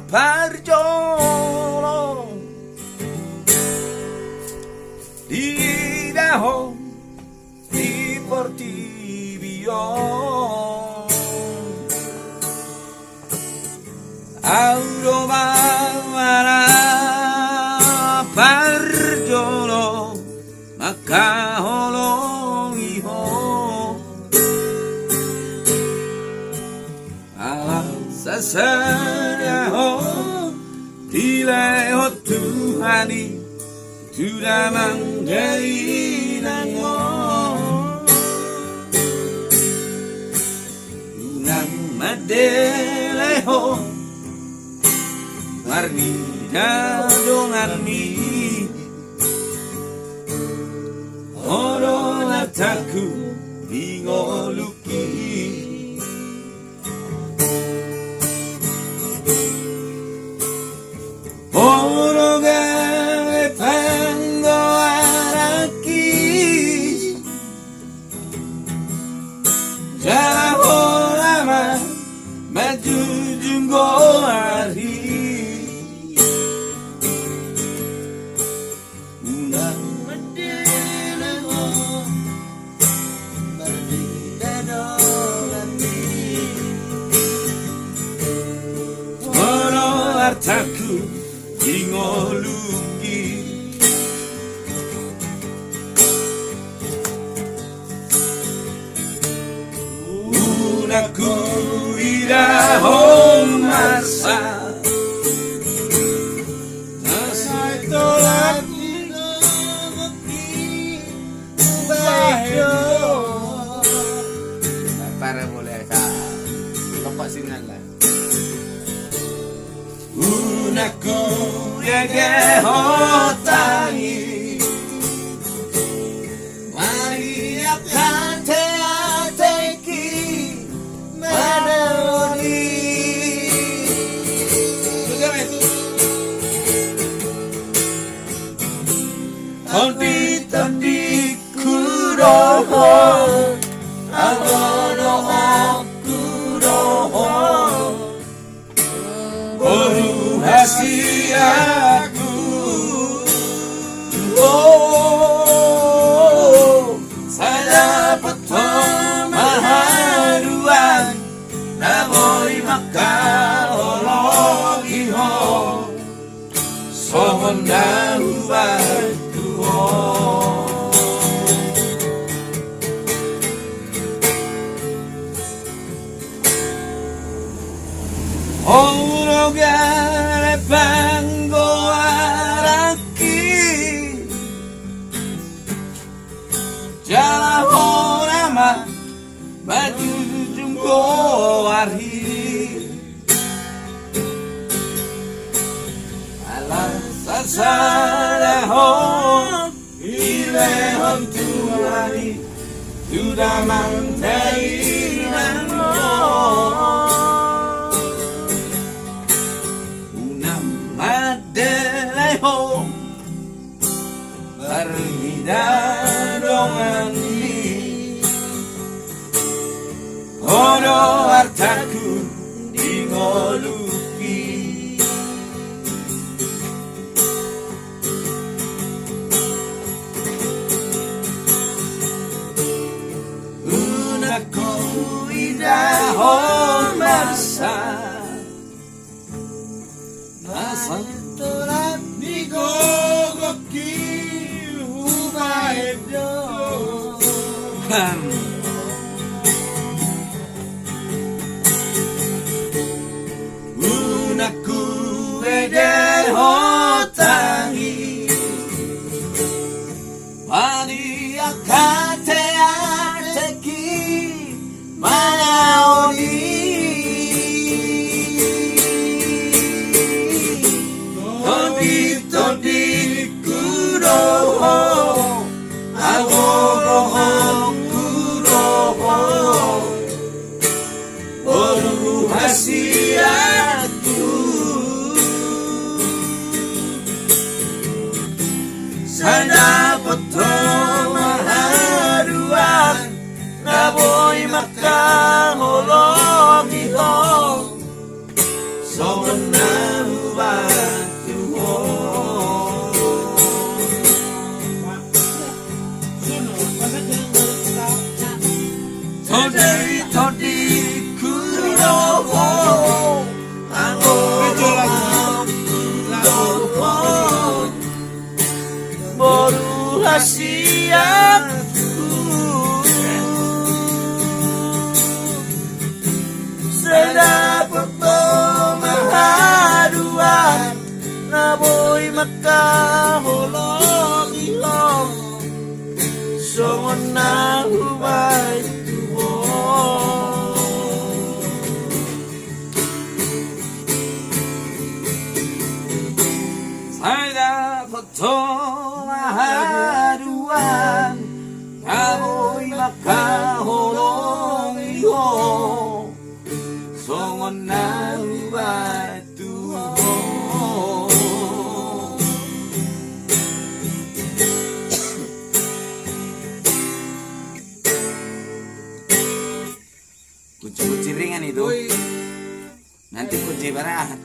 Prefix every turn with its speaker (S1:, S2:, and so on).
S1: pargiolo di daho di portivio Auromara pargiolo makaholo iho Sasaraho Tileho Tuhani Tudamangainanyo Unamadeleho Marnida donganmi Oro lataku Ingoluki Oro gare pango araki Jala lama maju junggo hari Undang medele ho Berdida dolani Oro artaku Ingoluki Unaku iraho masa Nasai tolak Ingoluki Bayo Para boleh sa Bapak singan lah Unaku yage hotangi Maria kante ateki manoni Tondi tondi kuroho Agono kuroho Boru hasiaku Oh Saya dapat maharuan Naboi makaologiho Sohon dahubat Oro gare pango araki Jala horama maju junggo hari Alam sasaraho ilehon tuari Sudah mantai nanyo Madeleho Bernida dongani Oro artaku Ingoluki Unaku idaho masa Santoran di gogoki umaedo Unaku ede hotangi Mani akate ateki manaoni Tondi kuroho Agogo kuroho Boru hasiatu songon na batu Todi todi kurowo anggo boru hasiatku sedapat pemahaduan naboy makaholong ilong songon na hubay saya dapat pemahaduan naboy makaholong ilong songon na hubay kunci-kunci ringan itu. Nanti kunci berat.